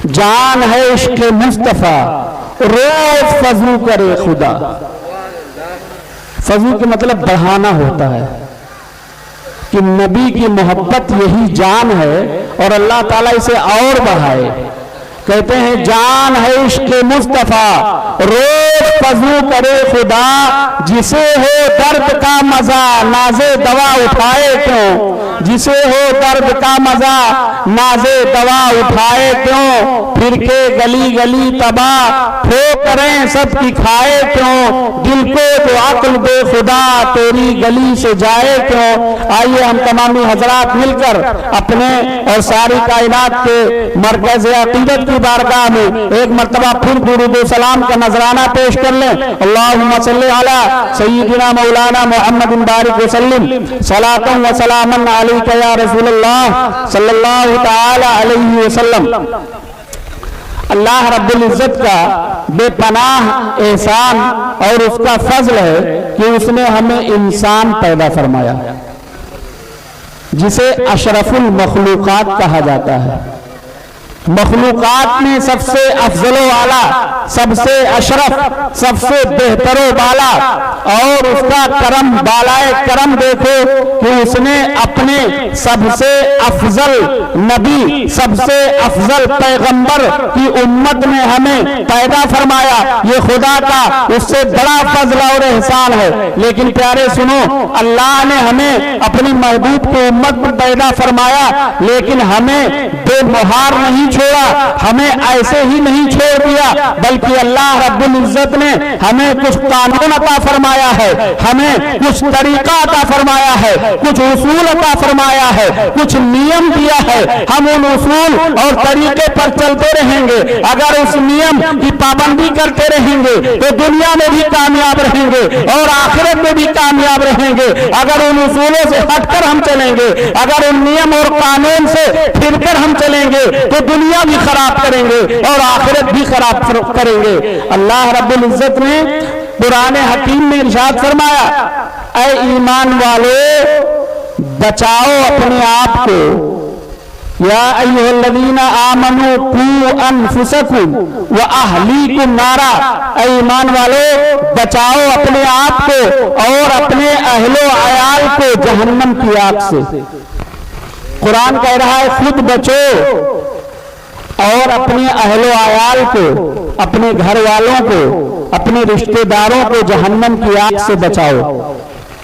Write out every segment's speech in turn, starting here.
جان ہے عشق مصطفیٰ روز فضو کرے خدا. فضو کے مطلب بڑھانا ہوتا ہے کہ نبی کی محبت یہی جان ہے اور اللہ تعالیٰ اسے اور بڑھائے. کہتے ہیں جان ہے عشق مصطفیٰ روز فضو کرے خدا, جسے ہو درد کا مزہ نازے دوا اٹھائے کیوں, جسے ہو درد کا مزہ نازے دوا اٹھائے کیوں, پھر کے گلی گلی تباہ پھو کریں سب کی کھائے کیوں, دل کو جو عقل دے خدا تیری گلی سے جائے کیوں. آئیے ہم تمامی حضرات مل کر اپنے اور ساری کائنات کے مرکز عقیدت کی بارگاہ میں ایک مرتبہ پھر درود و سلام کا نذرانہ پیش کر لیں. اللہم صلی علی سیدنا مولانا محمد بارک وسلم صلاۃ و سلاما علیک یا رسول اللہ صلی اللہ تعالی علیہ وسلم. اللہ رب العزت کا بے پناہ احسان اور اس کا فضل ہے کہ اس نے ہمیں انسان پیدا فرمایا جسے اشرف المخلوقات کہا جاتا ہے. مخلوقات میں سب سے افضل و اعلیٰ, سب سے اشرف, سب سے بہتر و بالا, اور اس کا کرم بالائے کرم دیکھو کہ اس نے اپنے سب سے افضل نبی, سب سے افضل پیغمبر کی امت میں ہمیں پیدا فرمایا. یہ خدا کا اس سے بڑا فضل اور احسان ہے. لیکن پیارے سنو, اللہ نے ہمیں اپنی محبوب کی امت میں پیدا فرمایا لیکن ہمیں بے مہار نہیں چھوڑا, ہمیں ایسے ہی نہیں چھوڑ دیا, بلکہ اللہ رب العزت نے ہمیں کچھ قانون عطا فرمایا ہے, ہمیں کچھ طریقہ عطا فرمایا ہے, کچھ اصول عطا فرمایا ہے, کچھ نیم دیا ہے. ہم ان اصول اور طریقے پر چلتے رہیں گے, اگر اس نیم کی پابندی کرتے رہیں گے تو دنیا میں بھی کامیاب رہیں گے اور آخرت میں بھی کامیاب رہیں گے. اگر ان اصولوں سے ہٹ کر ہم چلیں گے, اگر ان نیم اور قانون سے پھر کر ہم چلیں گے تو دنیا بھی خراب کریں گے اور آخرت بھی خراب کریں گے. اللہ رب العزت نے قرآن حکیم میں ارشاد فرمایا, اے ایمان والو بچاؤ اپنے آپ کو, یا ایھا الذین آمنوا قوا انفسکم واہلیکم نارا, اے ایمان والو بچاؤ اپنے آپ کو اور اپنے اہل و عیال کو جہنم کی آگ سے. قرآن کہہ رہا ہے خود بچو اور اپنے اہل و عیال کو, اپنے گھر والوں کو, اپنے رشتہ داروں کو جہنم کی آگ سے بچاؤ.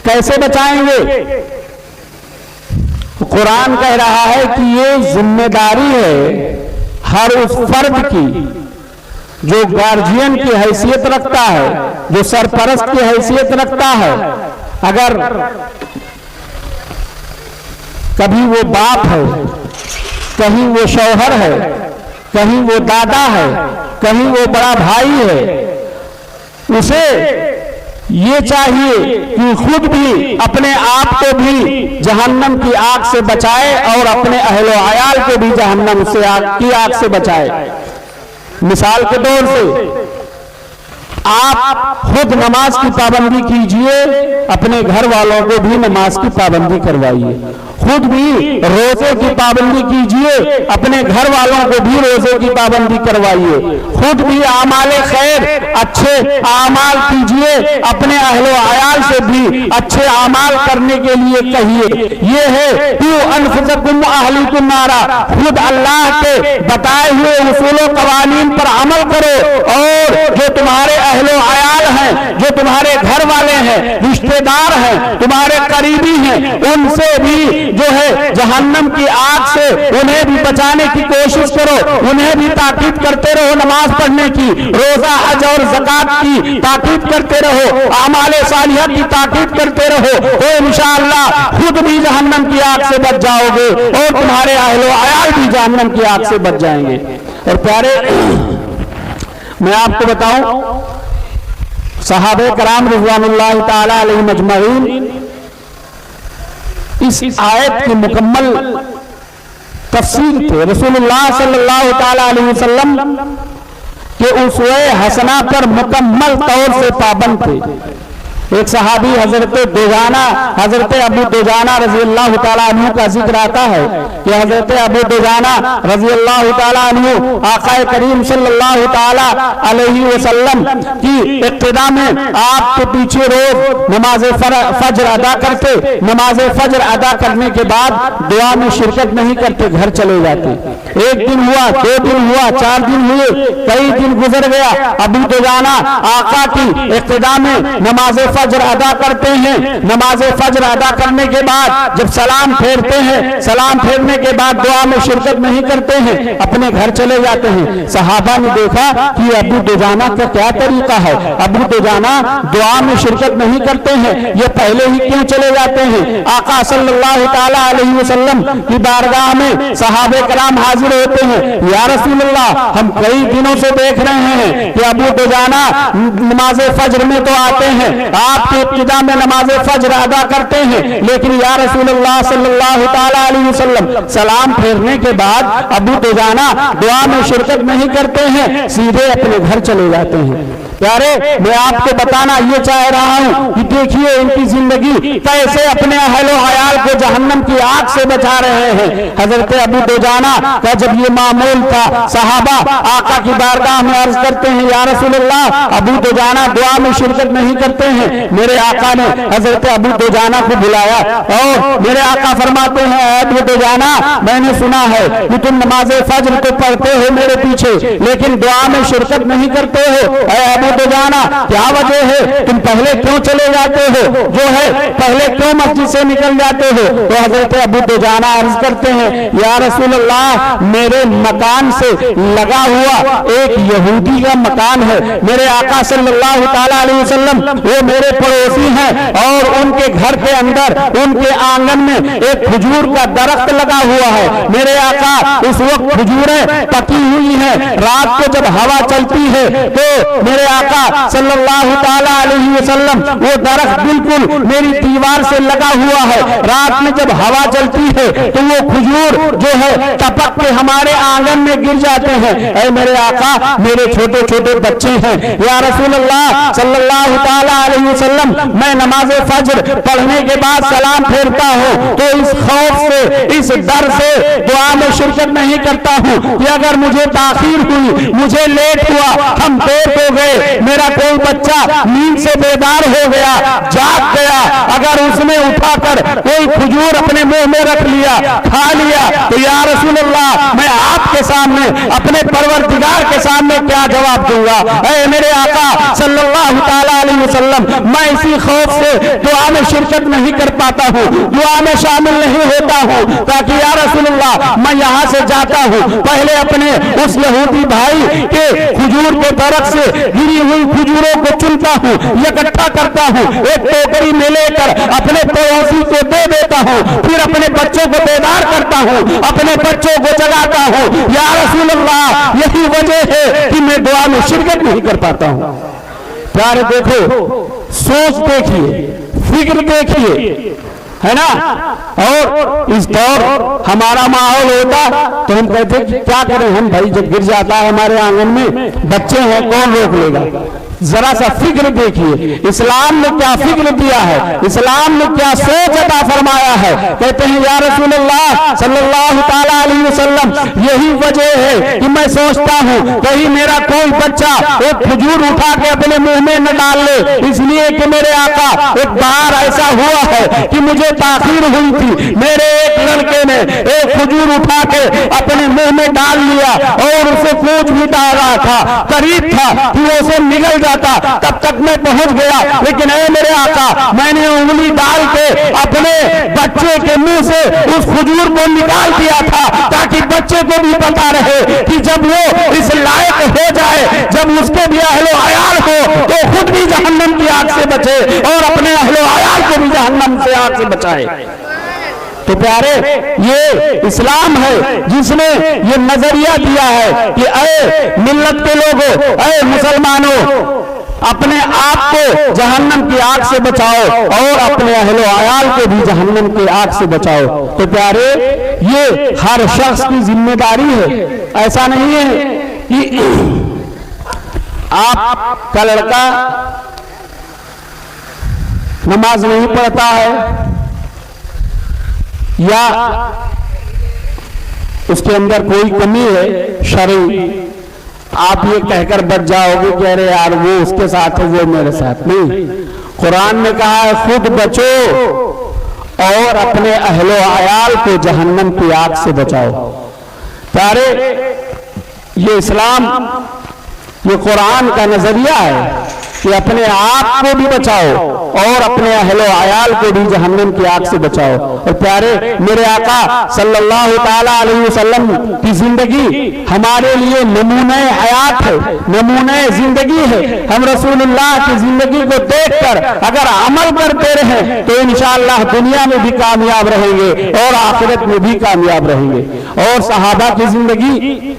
کیسے بچائیں گے؟ قرآن کہہ رہا ہے کہ یہ ذمہ داری ہے ہر اس فرد کی جو گارجین کی حیثیت رکھتا ہے, جو سرپرست کی حیثیت رکھتا ہے. اگر کبھی وہ باپ ہے, کہیں وہ شوہر ہے, کہیں وہ دادا ہے, کہیں وہ بڑا بھائی ہے, اسے یہ چاہیے کہ خود بھی اپنے آپ کو بھی جہنم کی آگ سے بچائے اور اپنے اہل و عیال کو بھی جہنم کی آگ سے بچائے. مثال کے طور سے آپ خود نماز کی پابندی کیجئے, اپنے گھر والوں کو بھی نماز کی پابندی کروائیے. خود بھی روزے کی پابندی کیجئے, اپنے گھر والوں کو بھی روزے کی پابندی کروائیے. خود بھی اعمال خیر اچھے اعمال کیجئے, اپنے اہل و عیال سے بھی اچھے اعمال کرنے کے لیے کہیے. یہ ہے قوا انفسکم واہلیکم نارا, خود اللہ کے بتائے ہوئے اصول و قوانین پر عمل کرو, اور جو تمہارے اہل و عیال ہیں, جو تمہارے گھر والے ہیں, رشتہ دار ہیں, تمہارے قریبی ہیں, ان سے بھی جو ہے جہنم کی آگ سے انہیں بھی بچانے کی کوشش کرو. انہیں بھی تاکید کرتے رہو نماز پڑھنے کی, روزہ حج اور زکات کی تاکید کرتے رہو, اعمال صالحہ کی تاکید کرتے رہو, تو انشاءاللہ خود بھی جہنم کی آگ سے بچ جاؤ گے اور تمہارے اہل و عیال بھی جہنم کی آگ سے بچ جائیں گے. اور پیارے میں آپ کو بتاؤں, صحابہ کرام رضوان اللہ تعالی علیہم اجمعین اس آیت کی مکمل تفسیر تھے. رسول اللہ صلی اللہ تعالی علیہ وسلم کے اسوہ حسنہ پر مکمل طور سے پابند تھے. ایک صحابی حضرت دوجانہ حضرت ابو دوجانہ رضی اللہ تعالیٰ عنہ کا ذکر آتا ہے کہ حضرت ابو دوجانہ رضی اللہ تعالیٰ عنہ آقا کریم صلی اللہ تعالیٰ علیہ وسلم کی اقتداء میں آپ کے پیچھے روز نماز فجر ادا کرتے، نماز فجر ادا کرنے کے بعد دعا میں شرکت نہیں کرتے، گھر چلے جاتے۔ ایک دن ہوا، 2 دن ہوا، 4 دن ہوئے، کئی دن گزر گیا، ابو دوجانہ آقا کی اقتداء میں نماز فجر ادا کرتے ہیں۔ نماز فجر ادا کرنے کے بعد جب سلام پھیرتے ہیں، سلام پھیرنے کے بعد دعا میں شرکت نہیں کرتے ہیں، اپنے گھر چلے جاتے ہیں۔ صحابہ نے دیکھا کہ ابو دوجانہ کا کیا طریقہ ہے، ابو دوجانہ دعا میں شرکت نہیں کرتے ہیں، یہ پہلے ہی کیوں چلے جاتے ہیں؟ آقا صلی اللہ تعالی علیہ وسلم کی بارگاہ میں صحابہ کرام حاضر ہوتے ہیں، یا رسول اللہ ہم کئی دنوں سے دیکھ رہے ہیں کہ ابو دوجانہ نماز فجر میں تو آتے ہیں، آپ کے ابتدا میں نماز فجر ادا کرتے ہیں، لیکن یا رسول اللہ صلی اللہ تعالی علیہ وسلم سلام پھیرنے کے بعد ابو دوجانہ دعا میں شرکت نہیں کرتے ہیں، سیدھے اپنے گھر چلے جاتے ہیں۔ پیارے، میں آپ کو بتانا یہ چاہ رہا ہوں کہ دیکھیے ان کی زندگی کیسے اپنے اہل و عیال کو جہنم کی آگ سے بچا رہے ہیں۔ حضرت ابو دوجانہ کا جب یہ معمول تھا، صحابہ آقا کی بارگاہ میں عرض کرتے ہیں، یا رسول اللہ ابو دوجانہ دعا میں شرکت نہیں کرتے ہیں۔ میرے آقا نے حضرت ابو دوجانہ کو بلایا اور میرے آقا فرماتے ہیں، اے ابو دوجانہ میں نے سنا ہے کہ تم نماز فجر تو پڑھتے ہو میرے پیچھے، لیکن دعا میں شرکت نہیں کرتے ہو۔ اے ابو دوجانہ کیا وجہ ہے؟ تم پہلے کیوں چلے جاتے ہو؟ جو ہے پہلے کیوں مسجد سے نکل جاتے ہو؟ تو حضرت ابو دوجانہ عرض کرتے ہیں، یا رسول اللہ میرے مکان سے لگا ہوا ایک یہودی کا مکان ہے، میرے آقا صلی اللہ تعالیٰ علیہ وسلم وہ میرے پڑوسی ہیں، اور ان کے گھر کے اندر ان کے آنگن میں ایک کھجور کا درخت لگا ہوا ہے۔ میرے آقا اس وقت کھجوریں پکی ہوئی ہیں، رات کو جب ہوا چلتی ہے تو میرے آقا صلی اللہ تعالیٰ علیہ وسلم وہ درخت بالکل میری دیوار سے لگا ہوا ہے، رات میں جب ہوا چلتی ہے تو وہ کھجور جو ہے ٹپک کے ہمارے آنگن میں گر جاتے ہیں۔ اے میرے آقا میرے چھوٹے چھوٹے بچے ہیں، یا رسول اللہ صلی اللہ تعالیٰ علیہ وسلم میں نماز فجر پڑھنے کے بعد سلام پھیرتا ہوں تو اس خوف سے، اس ڈر سے دعا میں شرکت نہیں کرتا ہوں کہ اگر مجھے تاخیر ہوئی، مجھے لیٹ ہوا، ہم دیر ہو گئے، میرا کوئی بچہ نیند سے بیدار ہو گیا، جاگ گیا، اگر اس نے اٹھا کر کوئی کھجور اپنے منہ میں رکھ لیا، کھا لیا، تو یا رسول اللہ میں آپ کے سامنے، اپنے پروردگار کے سامنے کیا جواب دوں گا؟ اے میرے آقا صلی اللہ تعالیٰ علیہ وسلم میں اسی خوف سے دعا میں شرکت نہیں کر پاتا ہوں، دعا میں شامل نہیں ہوتا ہوں، تاکہ یا رسول اللہ میں یہاں سے جاتا ہوں پہلے اپنے اس یہودی بھائی کے کھجور کے درخت سے گری ہوئی کھجوروں کو چنتا ہوں، اکٹھا کرتا ہوں، ایک ٹوکری میں لے کر اپنے پڑوسی کو دے دیتا ہوں، پھر اپنے بچوں کو بیدار کرتا ہوں، اپنے بچوں کو جگاتا ہوں۔ یا رسول اللہ یہی وجہ ہے کہ میں دعا میں شرکت نہیں کر پاتا ہوں۔ پیارے دیکھو، سوچ دیکھیے، فکر دیکھیے، ہے نا؟ اور اس دور ہمارا ماحول ہوتا تو ہم کہتے کیا کریں ہم بھائی، جب گر جاتا ہے ہمارے آنگن میں، بچے ہیں کون روک لے گا؟ ذرا سا فکر دیکھیے اسلام نے کیا فکر دیا ہے، اسلام نے کیا سوچ عطا فرمایا ہے۔ کہتے ہیں یا رسول اللہ صلی اللہ تعالیٰ علیہ وسلم یہی وجہ ہے کہ میں سوچتا ہوں کہیں میرا کوئی بچہ ایک کھجور اٹھا کے اپنے منہ میں نہ ڈال لے، اس لیے کہ میرے آقا ایک بار ایسا ہوا ہے کہ مجھے تاخیر ہوئی تھی، میرے ایک لڑکے نے ایک کھجور اٹھا کے اپنے منہ میں ڈال لیا اور اسے کوچ بھی ڈال رہا تھا، قریب تھا کہ وہ اسے نگل جاتا، تب تک میں پہنچ گیا، لیکن اے میرے آقا میں نے انگلی ڈال کے اپنے بچے کے منہ سے اس کھجور کو نکال دیا تھا تاکہ بچے کو بھی پتا رہے کہ جب وہ اس لائق ہو جائے، جب اس کے بھی اہل و عیال ہو تو خود بھی جہنم کی آگ سے بچے اور اپنے اہل و عیال کو بھی جہنم سے آگ سے بچائے۔ تو پیارے یہ اسلام ہے جس نے یہ نظریہ دیا ہے کہ اے ملت کے لوگوں، اے مسلمانوں، اپنے آپ کو جہنم کی آگ سے بچاؤ اور اپنے اہل و عیال کو بھی جہنم کی آگ سے بچاؤ۔ تو پیارے یہ ہر شخص کی ذمہ داری ہے، ایسا نہیں ہے کہ آپ کا لڑکا نماز نہیں پڑھتا ہے یا اس کے اندر کوئی کمی ہے شرعی، آپ یہ کہہ کر بچ جاؤ گے کہ ارے یار وہ اس کے ساتھ ہے وہ میرے ساتھ نہیں۔ قرآن نے کہا ہے خود بچو اور اپنے اہل و عیال کو جہنم کی آگ سے بچاؤ۔ پیارے، یہ اسلام، یہ قرآن کا نظریہ ہے کہ اپنے آپ کو بھی بچاؤ اور اپنے اہل و عیال کو بھی جہنم کی آگ سے بچاؤ۔ اور پیارے، میرے آقا صلی اللہ تعالی علیہ وسلم کی زندگی ہمارے لیے نمونہ حیات ہے، نمونہ زندگی ہے۔ ہم رسول اللہ کی زندگی کو دیکھ کر اگر عمل کرتے رہیں تو انشاءاللہ دنیا میں بھی کامیاب رہیں گے اور آخرت میں بھی کامیاب رہیں گے۔ اور صحابہ کی زندگی،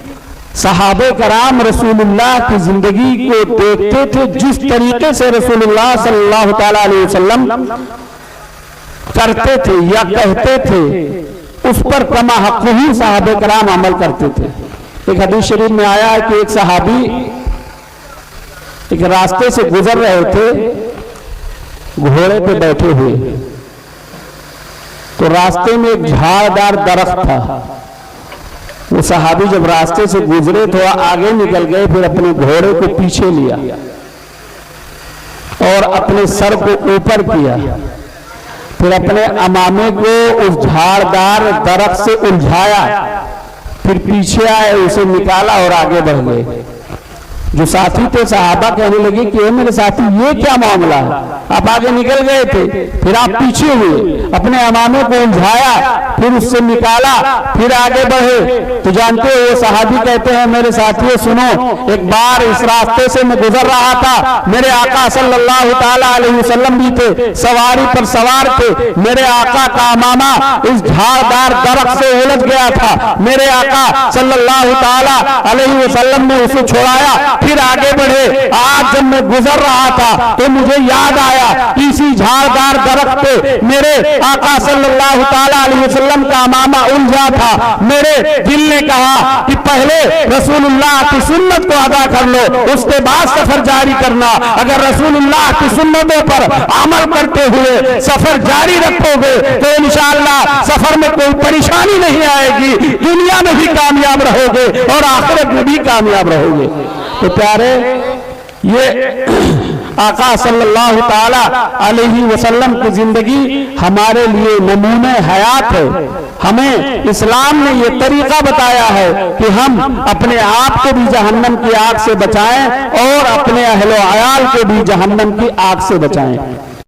صحابہ کرام رسول اللہ کی زندگی کو دیکھتے تھے، جس طریقے سے رسول اللہ صلی اللہ تعالی علیہ وسلم کرتے تھے یا کہتے تھے، اس پر کما حق ہی صحابہ کرام عمل کرتے تھے۔ ایک حدیث شریف میں آیا ہے کہ ایک صحابی ایک راستے سے گزر رہے تھے، گھوڑے پہ بیٹھے ہوئے، تو راستے میں ایک جھاڑدار درخت تھا۔ وہ صحابی جب راستے سے گزرے تو آگے نکل گئے، پھر اپنے گھوڑے کو پیچھے لیا اور اپنے سر کو اوپر کیا، پھر اپنے امامے کو اس جھاڑدار درخت سے الجھایا، پھر پیچھے آئے، اسے نکالا اور آگے بڑھ گئے۔ جو ساتھی تھے صحابہ کہنے لگے کہ اے میرے ساتھی یہ کیا معاملہ ہے، آپ آگے نکل گئے تھے پھر آپ پیچھے ہوئے، اپنے امامے کو الجھایا، پھر اس سے نکالا، پھر آگے بڑھے۔ تو جانتے ہو یہ صحابی کہتے ہیں میرے ساتھیوں سنو، ایک بار اس راستے سے میں گزر رہا تھا، میرے آقا صلی اللہ تعالی علیہ وسلم بھی تھے، سواری پر سوار تھے، میرے آقا کا امامہ اس جھاڑدار درخت سے الجھ گیا تھا، میرے آقا صلی اللہ تعالی علیہ وسلم نے اسے چھوڑایا، پھر آگے بڑھے۔ آج جب میں گزر رہا تھا تو مجھے یاد آیا اسی جھاڑدار درخت پہ میرے آقا صلی اللہ تعالی علیہ وسلم کا امامہ الجھا تھا، میرے دل نے کہا کہ پہلے رسول اللہ کی سنت کو ادا کر لو، اس کے بعد سفر جاری کرنا۔ اگر رسول اللہ کی سنتوں پر عمل کرتے ہوئے سفر جاری رکھو گے تو انشاءاللہ سفر میں کوئی پریشانی نہیں آئے گی، دنیا میں بھی کامیاب رہو گے اور آخرت میں بھی کامیاب رہو گے۔ تو پیارے، یہ آقا صلی اللہ تعالی علیہ وسلم کی زندگی ہمارے لیے نمونہ حیات ہے۔ ہمیں اسلام نے یہ طریقہ بتایا ہے کہ ہم اپنے آپ کو بھی جہنم کی آگ سے بچائیں اور اپنے اہل و عیال کو بھی جہنم کی آگ سے بچائیں۔